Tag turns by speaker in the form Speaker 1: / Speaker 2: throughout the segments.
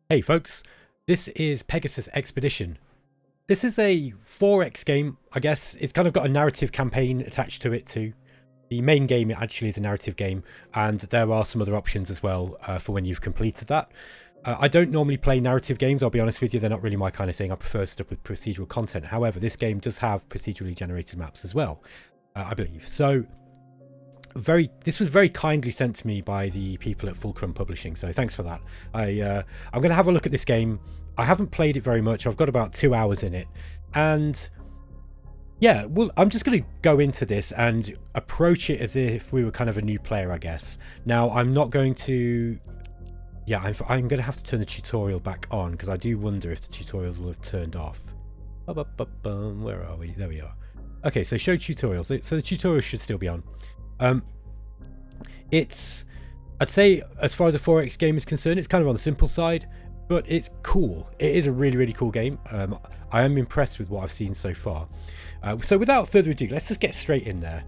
Speaker 1: Hey folks, this is Pegasus Expedition. This is a 4X game, I guess. It's kind of got a narrative campaign attached to it too. The main game actually is a narrative game, and there are some other options as well for when you've completed that. I don't normally play narrative games, I'll be honest with you, they're not really my kind of thing. I prefer stuff with procedural content. However, this game does have procedurally generated maps as well, I believe. So this was very kindly sent to me by the people at Fulqrum Publishing, so thanks for that. I'm going to have a look at this game. I haven't played it very much. I've got about 2 hours in it, and yeah, well, I'm just going to go into this and approach it as if we were kind of a new player, I guess. Now, I'm not going to... Yeah, I'm going to have to turn the tutorial back on, because I do wonder if the tutorials will have turned off. Where are we? There we are. Okay, so show tutorials. So the tutorial should still be on. I'd say, as far as a 4X game is concerned, it's kind of on the simple side, but it's cool. It is a really, really cool game. I am impressed with what I've seen so far. So without further ado, let's just get straight in there.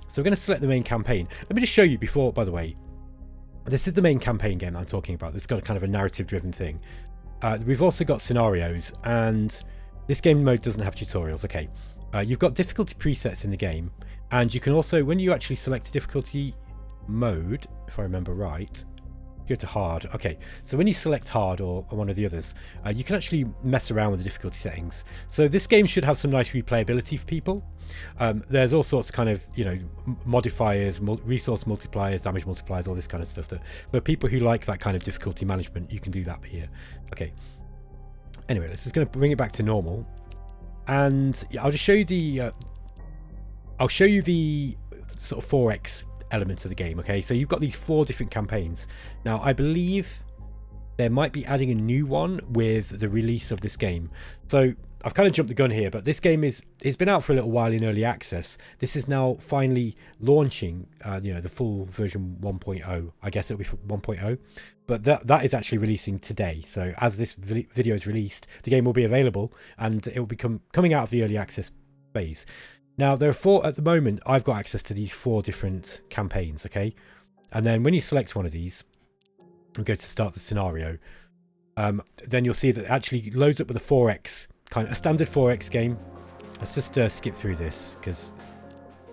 Speaker 1: So we're going to select the main campaign. Let me just show you before, by the way, this is the main campaign game I'm talking about. It's got a kind of a narrative driven thing. We've also got scenarios, and this game mode doesn't have tutorials. Okay, you've got difficulty presets in the game, and you can also, when you actually select a difficulty mode, if I remember right, go to hard. Okay, so when you select hard or one of the others, you can actually mess around with the difficulty settings. So this game should have some nice replayability for people. There's all sorts of kind of, you know, modifiers, resource multipliers, damage multipliers, all this kind of stuff. That for people who like that kind of difficulty management, you can do that here. Okay. Anyway, this is going to bring it back to normal, and yeah, I'll just show you the. I'll show you the sort of 4X elements of the game. Okay, so you've got these 4 different campaigns. Now, I believe there might be adding a new one with the release of this game. So I've kind of jumped the gun here, but this game it's been out for a little while in early access. This is now finally launching, you know, the full version 1.0. I guess it'll be 1.0, but that is actually releasing today. So as this video is released, the game will be available, and it will be coming out of the early access phase. Now, there are 4 at the moment. I've got access to these 4 different campaigns, okay? And then when you select one of these and go to start the scenario, then you'll see that it actually loads up with a 4X, kind of a standard 4X game. Let's just skip through this, because,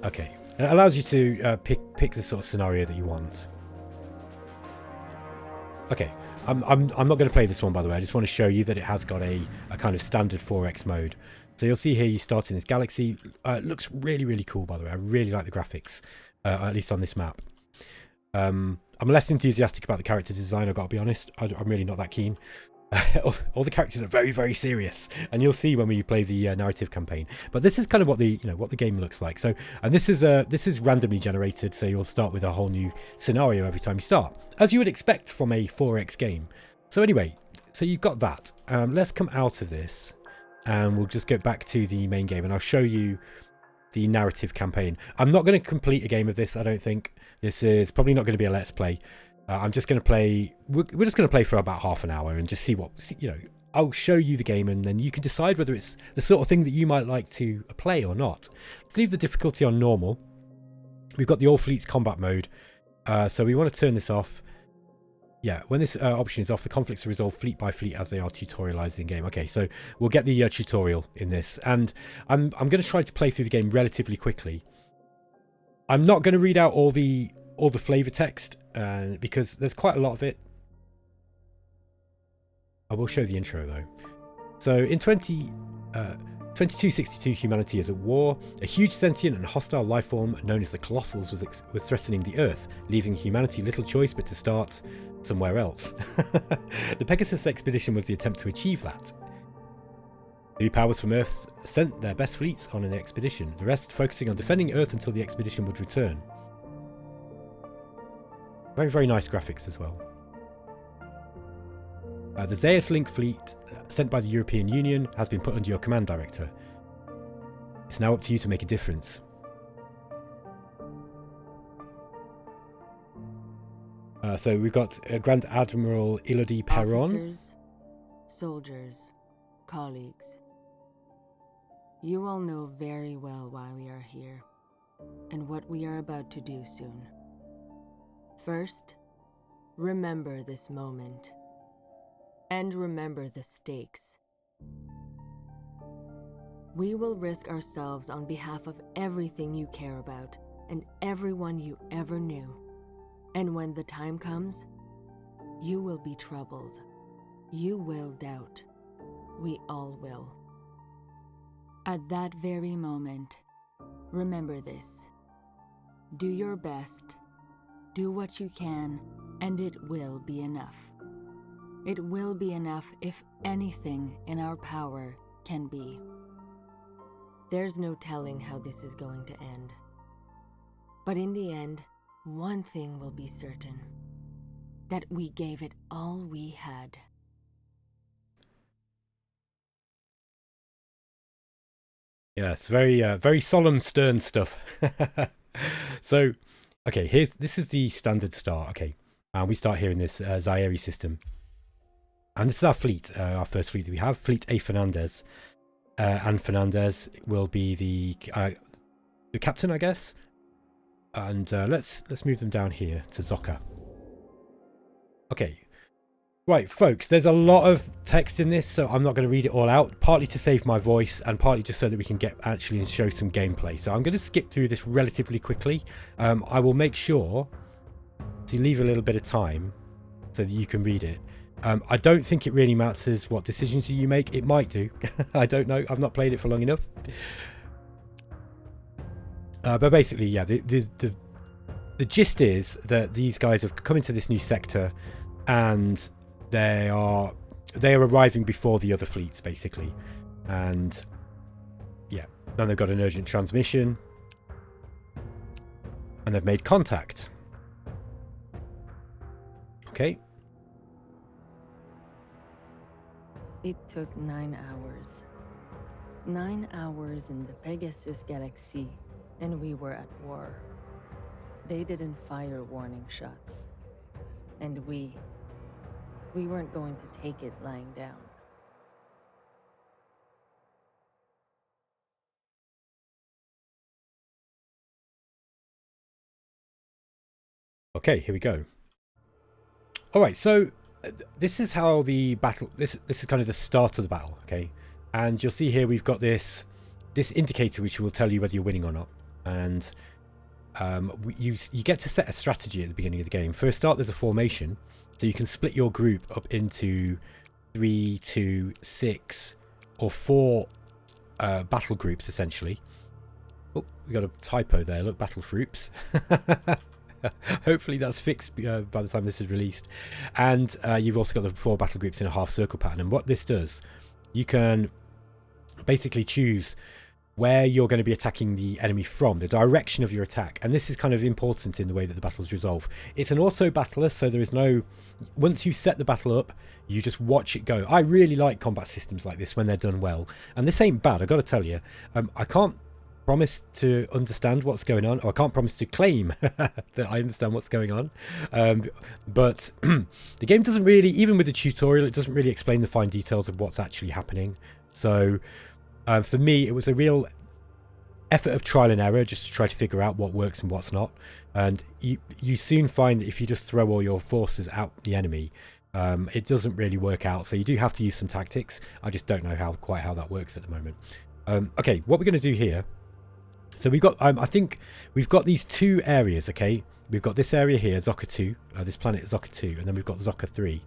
Speaker 1: okay. And it allows you to pick the sort of scenario that you want. Okay, I'm not going to play this one, by the way. I just want to show you that it has got a kind of standard 4X mode. So you'll see here you start in this galaxy. It looks really, really cool, by the way. I really like the graphics, at least on this map. I'm less enthusiastic about the character design, I've got to be honest. I'm really not that keen. All the characters are very, very serious, and you'll see when we play the narrative campaign. But this is kind of what the game looks like. So, and this is randomly generated, so you'll start with a whole new scenario every time you start, as you would expect from a 4X game. So anyway, so you've got that. Let's come out of this, and we'll just get back to the main game, and I'll show you the narrative campaign. I'm not going to complete a game of this, I don't think. This is probably not going to be a let's play. I'm just going to play... We're just going to play for about half an hour and just see what... You know, I'll show you the game, and then you can decide whether it's the sort of thing that you might like to play or not. Let's leave the difficulty on normal. We've got the All Fleets combat mode. So we want to turn this off. Yeah, when this option is off, the conflicts are resolved fleet by fleet as they are tutorialized in game. Okay, so we'll get the tutorial in this, and I'm going to try to play through the game relatively quickly. I'm not going to read out all the flavor text because there's quite a lot of it. I will show the intro though. So in 2262, humanity is at war. A huge sentient and hostile life form known as the Colossals was threatening the Earth, leaving humanity little choice but to start somewhere else. The Pegasus Expedition was the attempt to achieve that. 3 powers from Earth sent their best fleets on an expedition, the rest focusing on defending Earth until the expedition would return. Very, very nice graphics as well. The Zeus Link fleet, sent by the European Union, has been put under your command, Director. It's now up to you to make a difference. So we've got Grand Admiral Elodie Perron.
Speaker 2: Officers, soldiers, colleagues. You all know very well why we are here, and what we are about to do soon. First, remember this moment. And remember the stakes. We will risk ourselves on behalf of everything you care about and everyone you ever knew. And when the time comes, you will be troubled. You will doubt. We all will. At that very moment, remember this. Do your best, do what you can, and it will be enough. It will be enough if anything in our power can be. There's no telling how this is going to end. But in the end, one thing will be certain. That we gave it all we had.
Speaker 1: Yeah, it's very solemn, stern stuff. So, okay, this is the standard start. Okay, and we start here in this Zaire system, and this is our fleet, our first fleet that we have, Fleet A Fernandez, and Fernandez will be the captain, I guess. And let's move them down here to Zocca. Okay. Right, folks, there's a lot of text in this, so I'm not going to read it all out, partly to save my voice and partly just so that we can get actually and show some gameplay. So I'm going to skip through this relatively quickly. I will make sure to leave a little bit of time so that you can read it. I don't think it really matters what decisions you make. It might do. I don't know. I've not played it for long enough. But basically, yeah, the gist is that these guys have come into this new sector and they are arriving before the other fleets, basically. And yeah, then they've got an urgent transmission and they've made contact. Okay.
Speaker 2: It took 9 hours. 9 hours in the Pegasus Galaxy, and we were at war. They didn't fire warning shots. And we weren't going to take it lying down.
Speaker 1: Okay, here we go. All right, so this is how the battle. This is kind of the start of the battle. Okay, and you'll see here we've got this indicator which will tell you whether you're winning or not. And you get to set a strategy at the beginning of the game. For a start, there's a formation. So you can split your group up into 3, 2, 6, or 4 battle groups, essentially. Oh, we got a typo there. Look, battle groups. Hopefully that's fixed by the time this is released. And you've also got the 4 battle groups in a half circle pattern. And what this does, you can basically choose where you're going to be attacking the enemy from, the direction of your attack. And this is kind of important in the way that the battles resolve. It's an auto battler, so there is no... Once you set the battle up, you just watch it go. I really like combat systems like this when they're done well. And this ain't bad, I've got to tell you. I can't promise to understand what's going on, or I can't promise to claim that I understand what's going on. But the game doesn't really, even with the tutorial, it doesn't really explain the fine details of what's actually happening. So... for me, it was a real effort of trial and error just to try to figure out what works and what's not. And you soon find that if you just throw all your forces out the enemy, it doesn't really work out. So you do have to use some tactics. I just don't know quite how that works at the moment. Okay, what we're going to do here. So we've got, I think we've got these 2 areas, okay? We've got this area here, Zocca 2, this planet Zocca 2, and then we've got Zocca 3.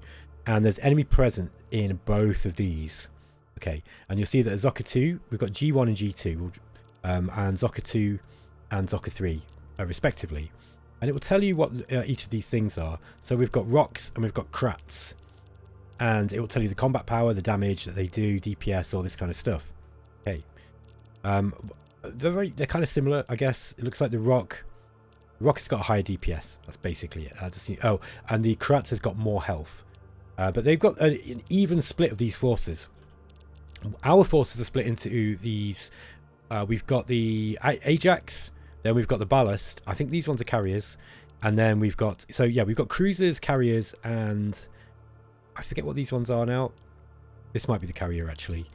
Speaker 1: And there's enemy present in both of these. Okay, and you'll see that at Zocca 2, we've got G1 and G2, and Zocca 2 and Zocca 3, respectively. And it will tell you what each of these things are. So we've got rocks and we've got krats. And it will tell you the combat power, the damage that they do, DPS, all this kind of stuff. Okay. They're kind of similar, I guess. It looks like the rock has got a higher DPS. That's basically it. Oh, and the krat has got more health. But they've got an even split of these forces. Our forces are split into these. We've got the Ajax, then we've got the Ballast. I think these ones are carriers, and then we've got, so yeah, we've got cruisers, carriers, and I forget what these ones are now. This might be the carrier actually.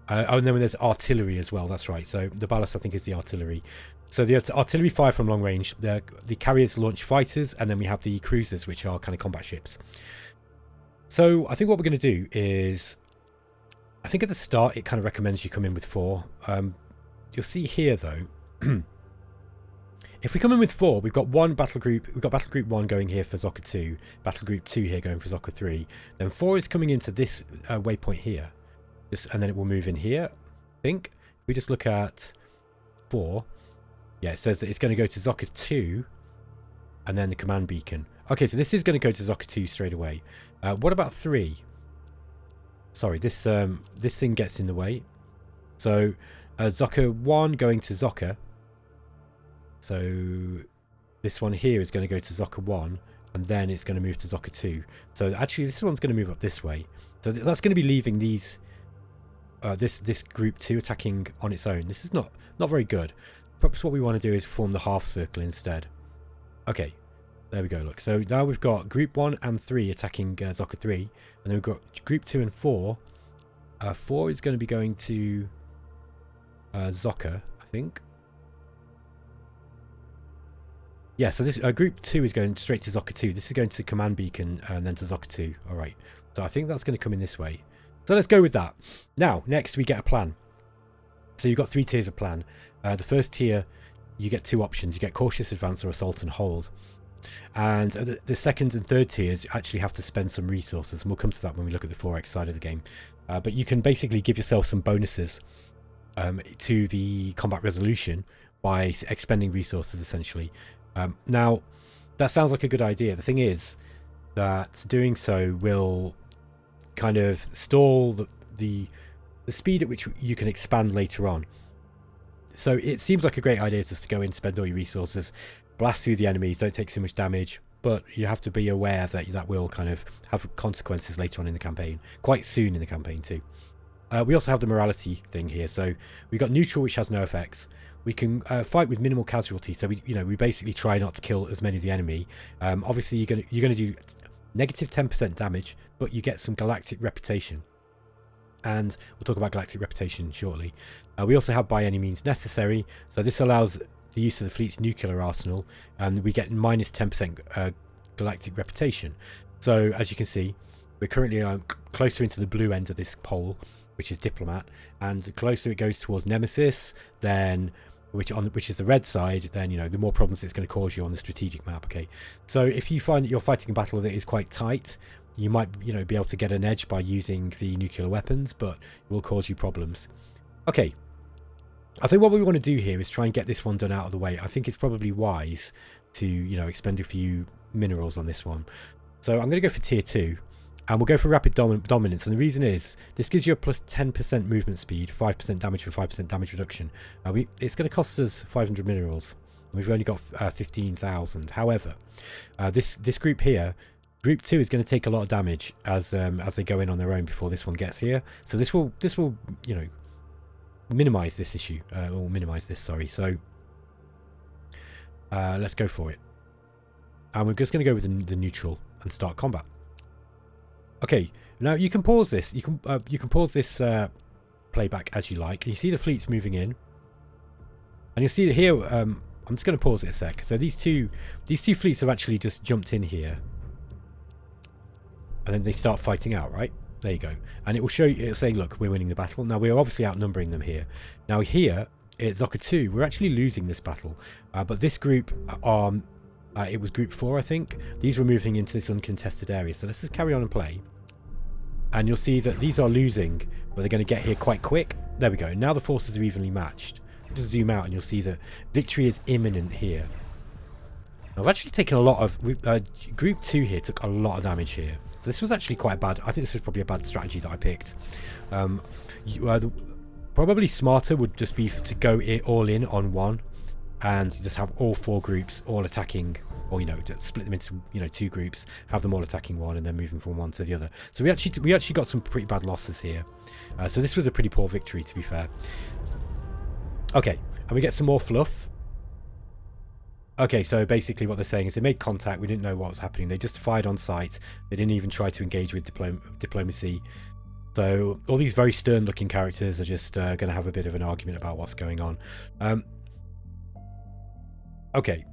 Speaker 1: Oh, and then there's artillery as well. That's right. So the Ballast, I think, is the artillery. So the artillery fire from long range. The carriers launch fighters, and then we have the cruisers, which are kind of combat ships. So I think what we're going to do is, I think at the start it kind of recommends you come in with 4. You'll see here though, if we come in with 4, we've got one battle group. We've got battle group 1 going here for Zocker 2, battle group 2 here going for Zocker 3. Then 4 is coming into this waypoint here, and then it will move in here. I think if we just look at 4, yeah, it says that it's going to go to Zocker 2, and then the command beacon. Okay, so this is going to go to Zocker 2 straight away. What about 3? Sorry, this thing gets in the way. So Zocker 1 going to Zocker. So this one here is going to go to Zocker 1, and then it's going to move to Zocker 2. So actually this one's going to move up this way. So that's going to be leaving these this group 2 attacking on its own. This is not very good. Perhaps what we want to do is form the half circle instead. Okay, there we go. Look, so now we've got group 1 and 3 attacking Zocker 3, and then we've got group 2 and 4. 4 is going to be going to Zocker, I think. Yeah, so this group 2 is going straight to Zocker 2. This is going to the command beacon and then to Zocker 2. All right, so I think that's going to come in this way. So let's go with that. Now, next we get a plan. So you've got 3 tiers of plan. The first tier, you get 2 options. You get cautious, advance, or assault and hold. And the second and third tiers actually have to spend some resources, and we'll come to that when we look at the 4X side of the game. But you can basically give yourself some bonuses to the combat resolution by expending resources, essentially. Now, that sounds like a good idea. The thing is that doing so will kind of stall the speed at which you can expand later on. So it seems like a great idea just to go in, spend all your resources, blast through the enemies, don't take so much damage, but you have to be aware that that will kind of have consequences later on in the campaign, quite soon in the campaign too. We also have the morality thing here. So we've got neutral, which has no effects. We can fight with minimal casualty. So we basically try not to kill as many of the enemy. Obviously you're gonna do negative 10% damage, but you get some galactic reputation. And we'll talk about galactic reputation shortly. We also have by any means necessary. So this allows the use of the fleet's nuclear arsenal, and we get minus 10% galactic reputation. So as you can see, we're currently closer into the blue end of this pole, which is diplomat, and the closer it goes towards nemesis, then which is the red side, then the more problems it's going to cause you on the strategic map. Okay, so if you find that you're fighting a battle that is quite tight, you might be able to get an edge by using the nuclear weapons, but it will cause you problems. Okay, I think what we want to do here is try and get this one done out of the way. I think it's probably wise to expend a few minerals on this one. So I'm going to go for tier 2, and we'll go for rapid dominance. And the reason is this gives you a plus 10% movement speed, 5% damage for 5% damage reduction. It's going to cost us 500 minerals. We've only got 15,000. However, this group here, Group 2, is going to take a lot of damage as they go in on their own before this one gets here. So this will minimize this issue, or minimize this, sorry. So let's go for it. And we're just going to go with the neutral and start combat. Okay, now you can pause this. You can pause this playback as you like. You see the fleets moving in, and you'll see that here. I'm just going to pause it a sec. So these two fleets have actually just jumped in here, and then they start fighting out. Right there you go, and it will show you. It's saying, look, we're winning the battle. Now we're obviously outnumbering them here. Now here at Zocker 2, we're actually losing this battle, but this group it was group 4, I think. These were moving into this uncontested area. So let's just carry on and play. And you'll see that these are losing, but they're going to get here quite quick. There we go. Now the forces are evenly matched. Just zoom out and you'll see that victory is imminent here. I've actually taken a lot of... group 2 here took a lot of damage here. So this was actually quite bad. I think this was probably a bad strategy that I picked. Probably smarter would just be to go all in on one and just have all 4 groups all attacking, or just split them into 2 groups, have them all attacking one, and then moving from one to the other. So we actually got some pretty bad losses here. So this was a pretty poor victory, to be fair. Okay, and we get some more fluff. Okay, so basically what they're saying is they made contact. We didn't know what was happening. They just fired on sight. They didn't even try to engage with diplomacy. So all these very stern-looking characters are just going to have a bit of an argument about what's going on. Okay.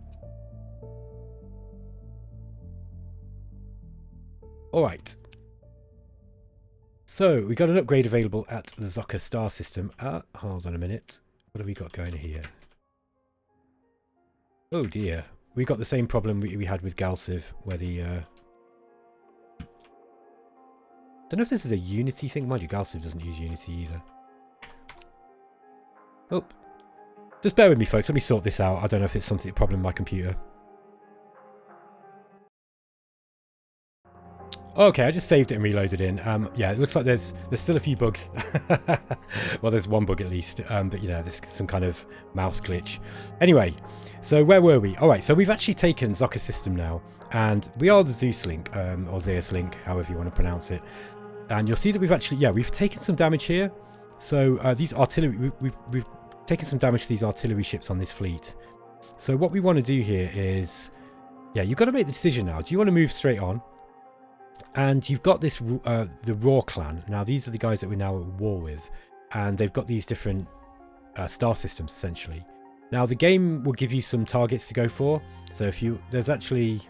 Speaker 1: All right. So we got an upgrade available at the Zocca star system. Hold on a minute. What have we got going here? Oh dear. We got the same problem we had with Galciv, where the... don't know if this is a Unity thing. Mind you, Galciv doesn't use Unity either. Oh. Just bear with me, folks. Let me sort this out. I don't know if it's a problem with my computer. Okay, I just saved it and reloaded in. Yeah, it looks like there's still a few bugs. Well, there's one bug at least, but you know, there's some kind of mouse glitch. Anyway, so where were we? All right, so we've actually taken Zocca system now, and we are the Zeus link, or Zeus link, however you want to pronounce it. And you'll see that we've actually, yeah, we've taken some damage here. So these artillery, we've taken some damage to these artillery ships on this fleet. So what we want to do here is, yeah, you've got to make the decision now. Do you want to move straight on? And you've got this, the Raw clan. Now, these are the guys that we're now at war with. And they've got these different star systems, essentially. Now, the game will give you some targets to go for. So if you, there's actually,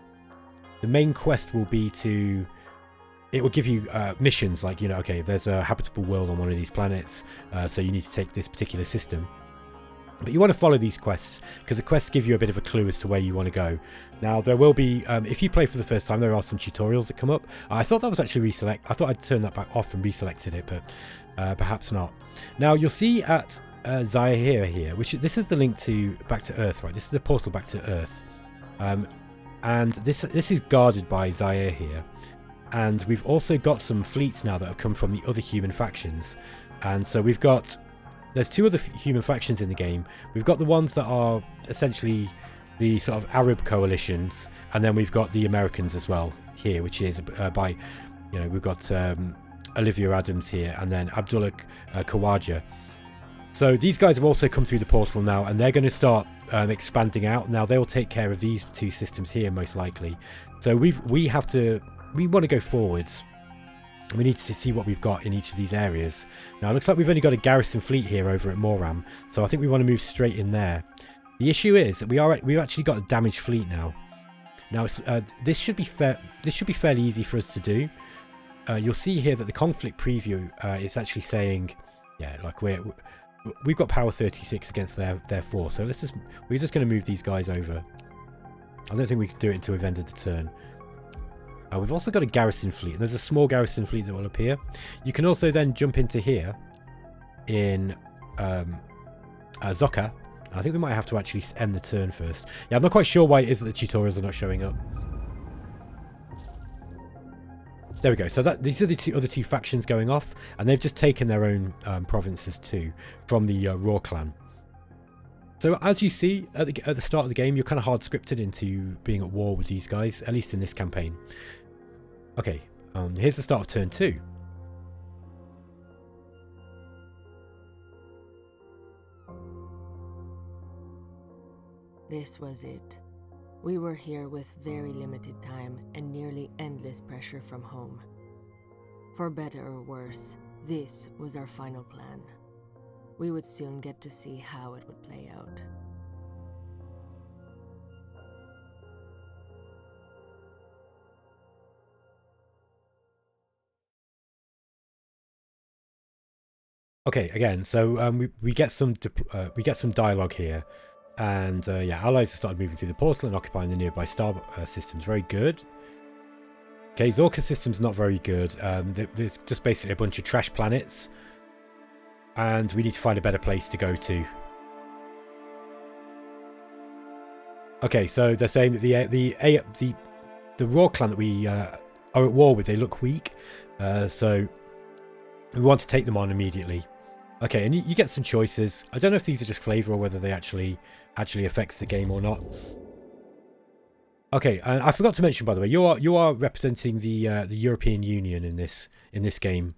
Speaker 1: the main quest will be to, it will give you missions like, you know, okay, there's a habitable world on one of these planets. So you need to take this particular system. But you want to follow these quests, because the quests give you a bit of a clue as to where you want to go. Now, there will be, if you play for the first time, there are some tutorials that come up. I thought that was actually reselect. I thought I'd turn that back off and reselected it, but perhaps not. Now, you'll see at Zaire here, which this is the link to back to Earth, right? This is the portal back to Earth. And this is guarded by Zaire here. And we've also got some fleets now that have come from the other human factions. And so we've got... There's two other human factions in the game. We've got the ones that are essentially the sort of Arab coalitions, and then we've got the Americans as well here, which is by, you know, we've got Olivia Adams here, and then Abdullah Khawaja. So these guys have also come through the portal now, and they're going to start expanding out. Now they'll take care of these two systems here most likely. So we want to go forwards. We need to see what we've got in each of these areas. Now, it looks like we've only got a garrison fleet here over at Moram, so I think we want to move straight in there. The issue is that we've actually got a damaged fleet now. Now, this should be fairly easy for us to do. You'll see here that the conflict preview is actually saying, yeah, like we've got power 36 against their 4, so we're just going to move these guys over. I don't think we can do it until we've ended the turn. We've also got a garrison fleet, and there's a small garrison fleet that will appear. You can also then jump into here in Zocca. I think we might have to actually end the turn first. Yeah, I'm not quite sure why it is that the tutorials are not showing up. There we go. So these are the other two factions going off, and they've just taken their own provinces too from the Raw clan. So as you see at the start of the game, you're kind of hard scripted into being at war with these guys, at least in this campaign. Okay, here's the start of turn 2.
Speaker 2: This was it. We were here with very limited time and nearly endless pressure from home. For better or worse, this was our final plan. We would soon get to see how it would play out.
Speaker 1: Okay, again, so we get some dialogue here, and yeah, allies have started moving through the portal and occupying the nearby star systems. Very good. Okay, Zorka system's not very good. There's just basically a bunch of trash planets, and we need to find a better place to go to. Okay, so they're saying that the Raw clan that we are at war with, they look weak, so we want to take them on immediately. Okay, and you get some choices. I don't know if these are just flavor or whether they actually affects the game or not. Okay, and I forgot to mention, by the way, you are representing the European Union in this game.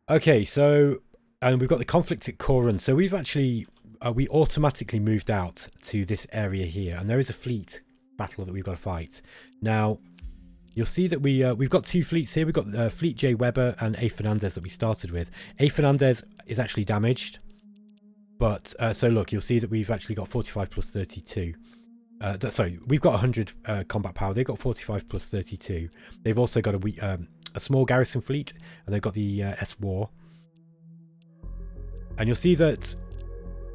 Speaker 1: Okay, so and we've got the conflict at Korun. So we've actually we automatically moved out to this area here, and there is a fleet battle that we've got to fight. Now, you'll see that we've got two fleets here. We've got Fleet J. Weber and A. Fernandez that we started with. A. Fernandez is actually damaged, but so look, you'll see that we've actually got 45 plus 32. Sorry, we've got 100 combat power. They've got 45 plus 32. They've also got a small garrison fleet, and they've got the S-War. And you'll see that,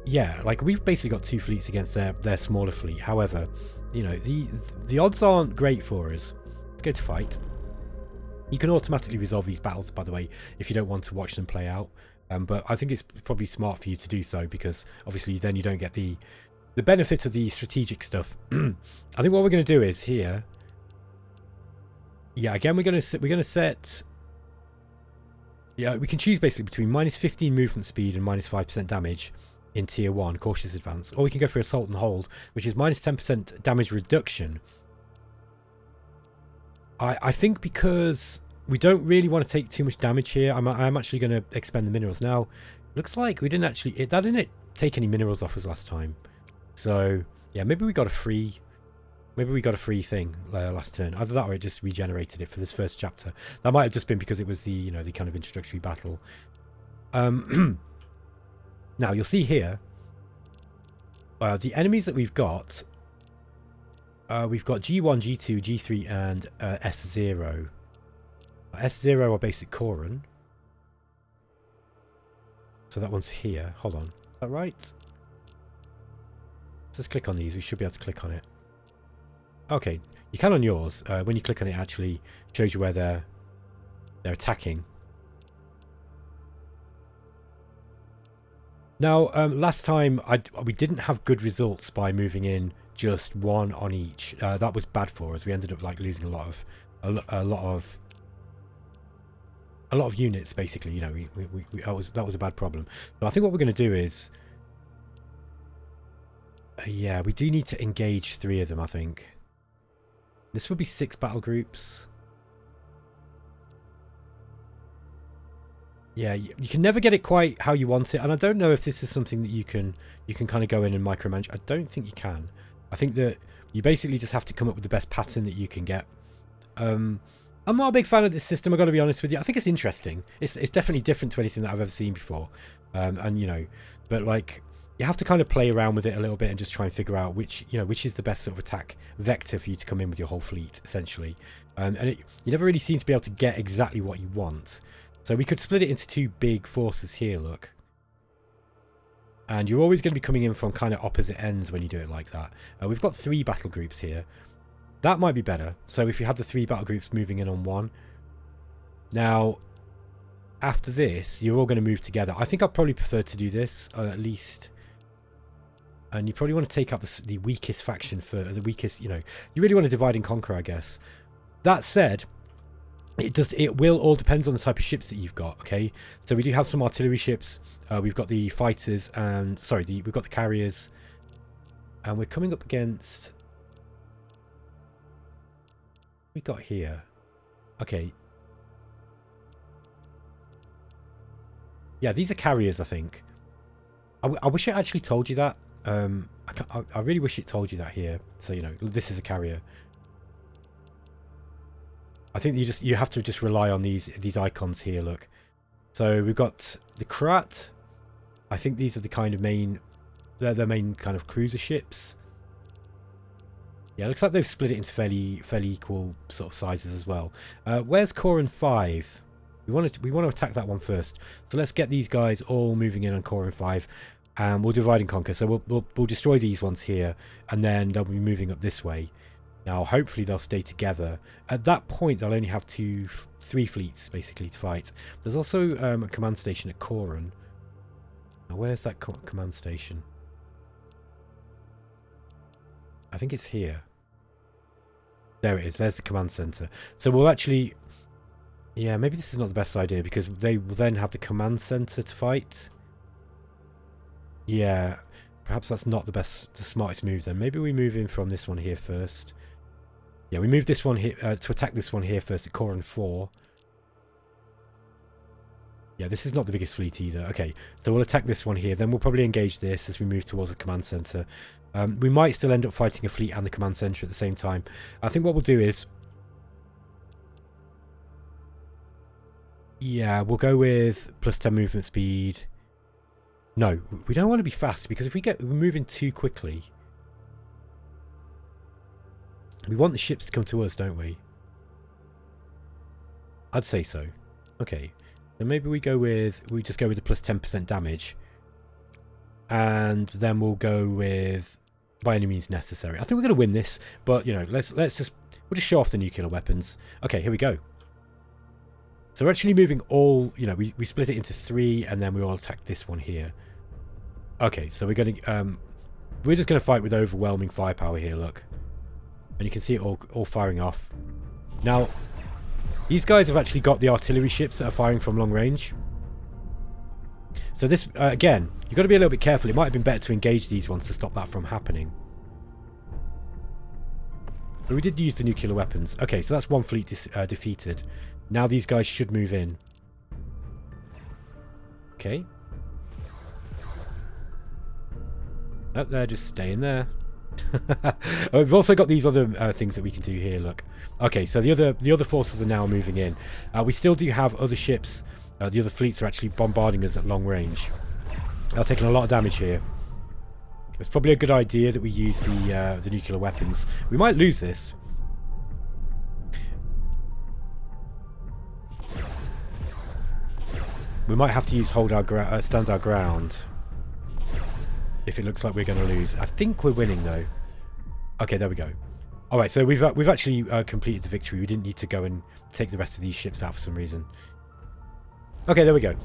Speaker 1: yeah, like we've basically got 2 fleets against their smaller fleet. However, you know, the odds aren't great for us. Let's go to fight. You can automatically resolve these battles, by the way, if you don't want to watch them play out. But I think it's probably smart for you to do so, because obviously then you don't get the benefit of the strategic stuff. I think what we're going to do is here. Yeah, again we're going to set. Yeah, we can choose basically between -15 movement speed and -5% damage in tier 1, cautious advance, or we can go for assault and hold, which is -10% damage reduction. I think because we don't really want to take too much damage here, I'm actually going to expend the minerals now. Looks like we didn't actually that didn't take any minerals off us last time. So yeah, maybe we got a free thing last turn. Either that or it just regenerated it for this first chapter. That might have just been because it was the, you know, the kind of introductory battle. Now you'll see here the enemies that we've got. We've got G1, G2, G3, and S0. S0 are basic Koran. So that one's here. Hold on. Is that right? Let's just click on these. We should be able to click on it. Okay. You can on yours. When you click on it, it actually shows you where they're attacking. Now, last time we didn't have good results by moving in just 1 on each. That was bad for us. We ended up like losing a lot of units, basically. You know, that was a bad problem. So I think what we're going to do is, yeah, we do need to engage 3 of them. I think this would be 6 battle groups. Yeah, you can never get it quite how you want it, and I don't know if this is something that you can kind of go in and micromanage. I don't think you can. I think that you basically just have to come up with the best pattern that you can get. I'm not a big fan of this system, I've got to be honest with you. I think it's interesting. It's definitely different to anything that I've ever seen before. And you know, but like you have to kind of play around with it a little bit and just try and figure out which is the best sort of attack vector for you to come in with your whole fleet, essentially. And you never really seem to be able to get exactly what you want. So we could split it into 2 big forces here, look. And you're always going to be coming in from kind of opposite ends when you do it like that. We've got 3 battle groups here. That might be better. So if you have the 3 battle groups moving in on 1. Now, after this, you're all going to move together. I think I'd probably prefer to do this, at least. And you probably want to take out the weakest faction for the weakest, you know. You really want to divide and conquer, I guess. That said, it will all depend on the type of ships that you've got. Okay, so we do have some artillery ships. We've got the fighters and we've got the carriers, and we're coming up against. What we got here. Okay. Yeah, these are carriers, I think. I wish it actually told you that. I really wish it told you that here. So you know, this is a carrier. I think you have to just rely on these icons here. Look, so we've got the Krat. I think these are the kind of they're the main kind of cruiser ships. Yeah, it looks like they've split it into fairly equal sort of sizes as well. Where's Koran 5? We want to attack that one first. So let's get these guys all moving in on Koran 5, and we'll divide and conquer. So we'll destroy these ones here, and then they'll be moving up this way. Now, hopefully they'll stay together. At that point, they'll only have 3 fleets, basically, to fight. There's also a command station at Koran. Now, where's that command station? I think it's here. There it is. There's the command center. So we'll actually... Yeah, maybe this is not the best idea, because they will then have the command center to fight. Yeah, perhaps that's not the smartest move then. Maybe we move in from this one here first. Yeah, we move this one here to attack this one here first at Koran 4. Yeah, this is not the biggest fleet either. Okay, so we'll attack this one here. Then we'll probably engage this as we move towards the command center. We might still end up fighting a fleet and the command center at the same time. I think what we'll do is... Yeah, we'll go with +10 movement speed. No, we don't want to be fast, because if we're moving too quickly... We want the ships to come to us, don't we? I'd say so. Okay, so maybe we just go with the plus 10% damage, and then we'll go with by any means necessary. I think we're going to win this, but you know, we'll just show off the nuclear weapons. Okay, here we go. So we're actually moving all, you know, we split it into 3, and then we all attack this one here. Okay, so we're just going to fight with overwhelming firepower here. Look, and you can see it all firing off. Now, these guys have actually got the artillery ships that are firing from long range. So this, again, you've got to be a little bit careful. It might have been better to engage these ones to stop that from happening. But we did use the nuclear weapons. Okay, so that's one fleet defeated. Now these guys should move in. Okay. Oh, they're just staying there. We've also got these other things that we can do here. Look. Okay, so the other forces are now moving in. We still do have other ships. The other fleets are actually bombarding us at long range. They're taking a lot of damage here. It's probably a good idea that we use the nuclear weapons. We might lose this. We might have to use stand our ground if it looks like we're going to lose. I think we're winning though. Okay, there we go. All right, so we've actually completed the victory. We didn't need to go and take the rest of these ships out for some reason. Okay, there we go.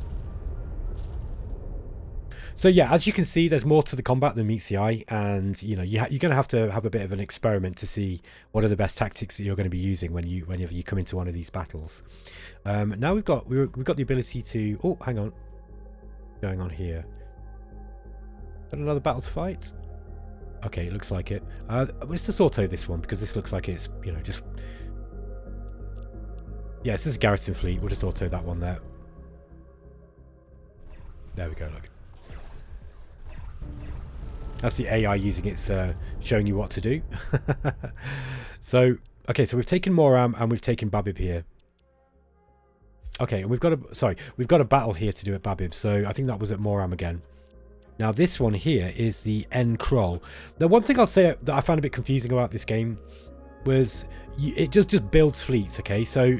Speaker 1: So yeah, as you can see, there's more to the combat than meets the eye, and you know you're going to have a bit of an experiment to see what are the best tactics that you're going to be using whenever you come into one of these battles. Now we've got the ability to. Oh, hang on, what's going on here? Got another battle to fight. Okay, it looks like it. Let's just auto this one because this looks like it's, you know, just... Yeah, this is a garrison fleet. We'll just auto that one there. There we go, look. That's the AI using its, showing you what to do. So, okay, so we've taken Moram and we've taken Babib here. Okay, and we've got a battle here to do at Babib, so I think that was at Moram again. Now this one here is the N Kroll. The one thing I'll say that I found a bit confusing about this game was it just builds fleets, okay? So,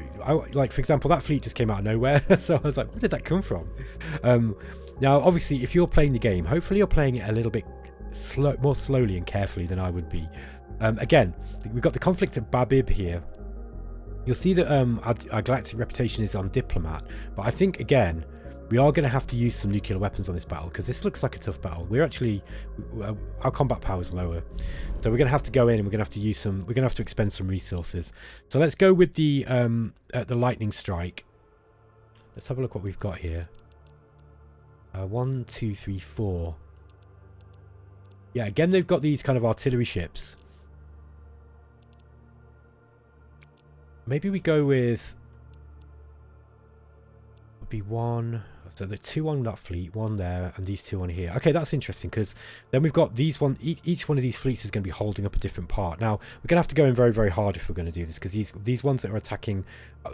Speaker 1: like for example, that fleet just came out of nowhere, so I was like, where did that come from? Now, obviously, if you're playing the game, hopefully you're playing it a little bit more slowly and carefully than I would be. Again, we've got the conflict at Babib here. You'll see that our galactic reputation is on diplomat, but I think, again, we are going to have to use some nuclear weapons on this battle because this looks like a tough battle. We're actually, our combat power is lower, so we're going to have to go in and we're going to have to use some. We're going to have to expend some resources. So let's go with the lightning strike. Let's have a look what we've got here. 1, 2, 3, 4. Yeah, again they've got these kind of artillery ships. Maybe we go with. Would be 1. So the 2 on that fleet, 1 there, and these 2 on here. Okay, that's interesting because then we've got these one. Each one of these fleets is going to be holding up a different part. Now we're going to have to go in very, very hard if we're going to do this because these ones that are attacking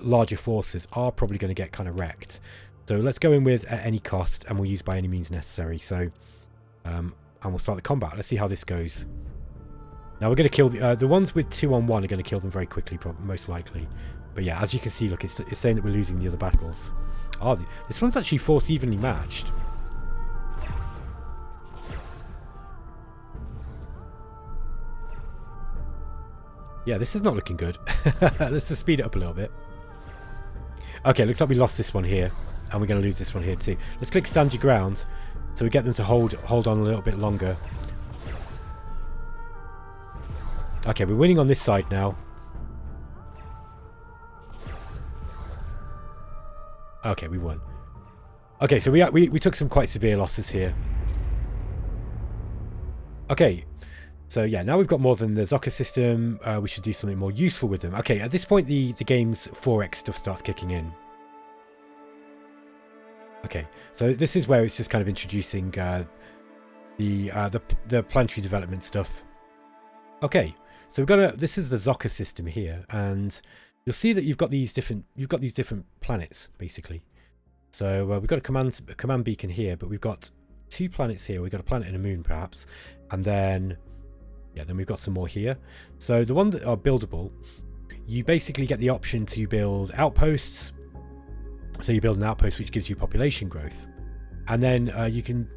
Speaker 1: larger forces are probably going to get kind of wrecked. So let's go in with at any cost, and we'll use by any means necessary. So, and we'll start the combat. Let's see how this goes. Now we're going to kill the ones with 2 on 1 are going to kill them very quickly, most likely. But yeah, as you can see, look, it's saying that we're losing the other battles. Oh, this one's actually force evenly matched. Yeah, this is not looking good. Let's just speed it up a little bit. Okay, looks like we lost this one here, and we're going to lose this one here too. Let's click stand your ground, so we get them to hold on a little bit longer. Okay, we're winning on this side now. Okay, we won. Okay, so we took some quite severe losses here. Okay, so yeah, now we've got more than the Zocca system. We should do something more useful with them. Okay, at this point the game's 4x stuff starts kicking in. Okay, so this is where it's just kind of introducing the planetary development stuff. Okay, so this is the Zocca system here, and you'll see that you've got these different planets basically. So we've got a command beacon here, but we've got 2 planets here. We've got a planet and a moon perhaps, and then we've got some more here. So the ones that are buildable, you basically get the option to build outposts, So you build an outpost which gives you population growth, and then you can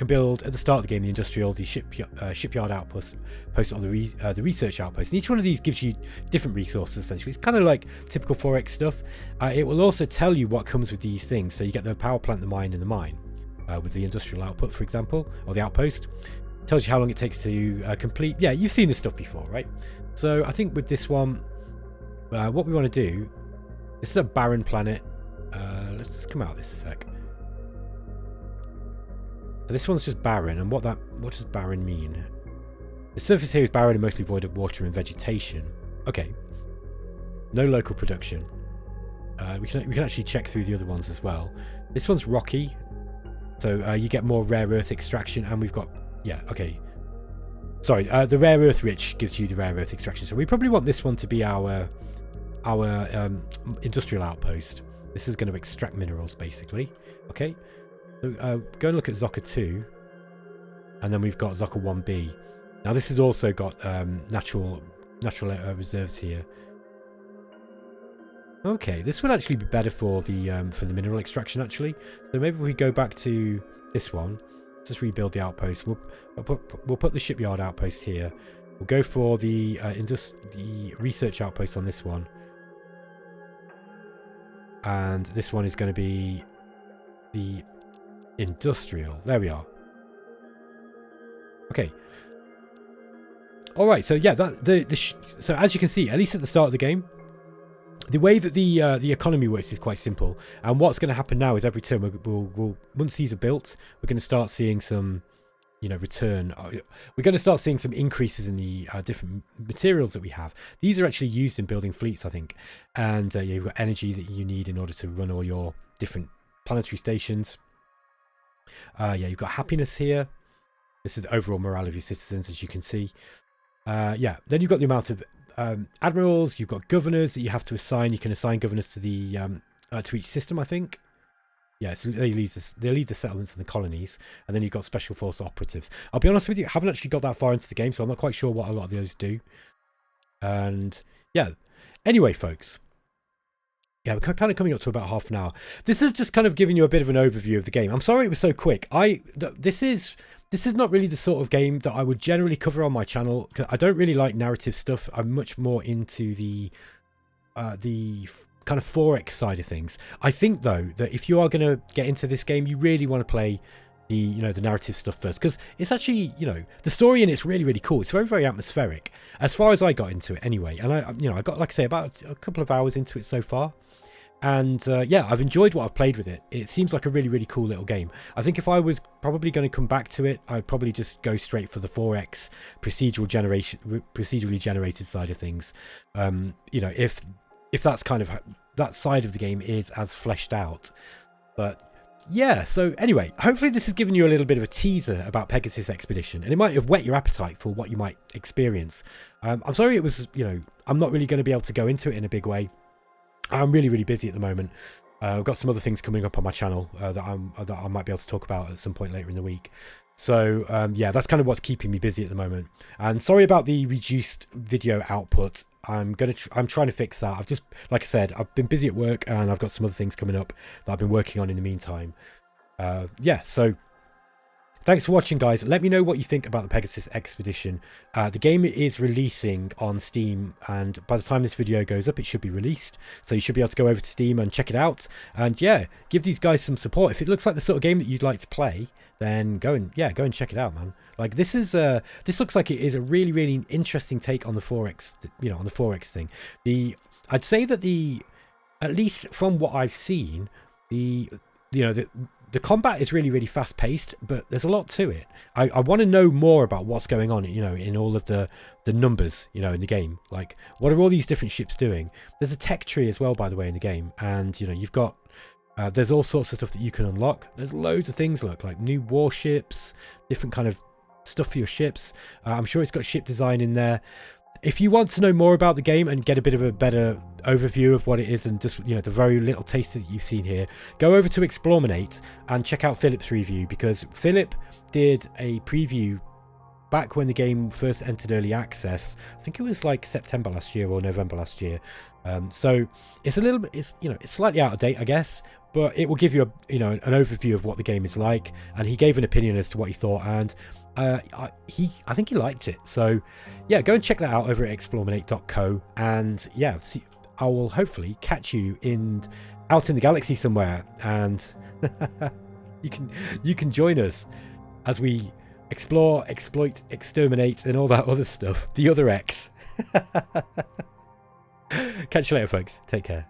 Speaker 1: build at the start of the game the industrial, the shipyard outpost, or the research outpost. And each one of these gives you different resources. Essentially, it's kind of like typical 4X stuff. It will also tell you what comes with these things. So you get the power plant, the mine, and the mine with the industrial output, for example, or the outpost. It tells you how long it takes to complete. Yeah, you've seen this stuff before, right? So I think with this one, what we want to do. This is a barren planet. Let's just come out of this a sec. So this one's just barren, and what does barren mean? The surface here is barren and mostly void of water and vegetation. Okay. No local production. We can actually check through the other ones as well. This one's rocky, so you get more rare earth extraction, and we've got okay. Sorry, the rare earth rich gives you the rare earth extraction. So we probably want this one to be our industrial outpost. This is going to extract minerals, basically. Okay. So go and look at Zocca 2, and then we've got Zocca 1B. Now this has also got natural reserves here. Okay, this would actually be better for the mineral extraction, actually. So maybe if we go back to this one, let's just rebuild the outpost. We'll put the shipyard outpost here. We'll go for the research outpost on this one, and this one is going to be the industrial. There we are. Okay. All right. So yeah, so as you can see, at least at the start of the game, the way that the economy works is quite simple. And what's going to happen now is every turn we'll once these are built, we're going to start seeing some, return. We're going to start seeing some increases in the different materials that we have. These are actually used in building fleets, I think. And you've got energy that you need in order to run all your different planetary stations. You've got happiness here. This is the overall morale of your citizens, as you can see. Then you've got the amount of admirals. You've got governors that you have to assign. You can assign governors to the to each system, I think. Yeah, so they lead the settlements and the colonies, and then you've got special force operatives. I'll be honest with you, I haven't actually got that far into the game, so I'm not quite sure what a lot of those do. And yeah, anyway, folks. Yeah, we're kind of coming up to about half an hour. This is just kind of giving you a bit of an overview of the game. I'm sorry it was so quick. This is not really the sort of game that I would generally cover on my channel. I don't really like narrative stuff. I'm much more into the kind of 4X side of things. I think though that if you are going to get into this game, you really want to play the narrative stuff first, because it's actually the story in it's really, really cool. It's very, very atmospheric as far as I got into it anyway. And I got, like I say, about a couple of hours into it so far. And yeah, I've enjoyed what I've played with it. It seems like a really, really cool little game. I think if I was probably going to come back to it, I'd probably just go straight for the 4X procedurally generated side of things. If that's kind of that side of the game is as fleshed out. But yeah, so anyway, hopefully this has given you a little bit of a teaser about Pegasus Expedition, and it might have whet your appetite for what you might experience. I'm sorry it was, I'm not really going to be able to go into it in a big way. I'm really, really busy at the moment. I've got some other things coming up on my channel that I might be able to talk about at some point later in the week. So yeah, that's kind of what's keeping me busy at the moment. And sorry about the reduced video output. I'm trying to fix that. I've just, like I said, I've been busy at work, and I've got some other things coming up that I've been working on in the meantime. Yeah, so thanks for watching, guys. Let me know what you think about the Pegasus Expedition. The game is releasing on Steam, and by the time this video goes up, it should be released. So you should be able to go over to Steam and check it out. And yeah, give these guys some support. If it looks like the sort of game that you'd like to play, then go and check it out, man. Like this looks like it is a really, really interesting take on the 4X, on the 4X thing. I'd say that at least from what I've seen, the combat is really, really fast paced, but there's a lot to it. I want to know more about what's going on, in all of the numbers, in the game. Like, what are all these different ships doing? There's a tech tree as well, by the way, in the game. And, you've got, there's all sorts of stuff that you can unlock. There's loads of things, like new warships, different kind of stuff for your ships. I'm sure it's got ship design in there. If you want to know more about the game and get a bit of a better overview of what it is, and just the very little taster that you've seen here, go over to Explorminate and check out Philip's review, because Philip did a preview back when the game first entered early access. I think it was like September last year or November last year. So it's a little bit, it's slightly out of date, I guess, but it will give you an overview of what the game is like. And he gave an opinion as to what he thought, and I think he liked it. So yeah, go and check that out over at exploreminate.co, and yeah, I will hopefully catch you out in the galaxy somewhere, and you can join us as we explore, exploit, exterminate, and all that other stuff. The other X. Catch you later, folks. Take care.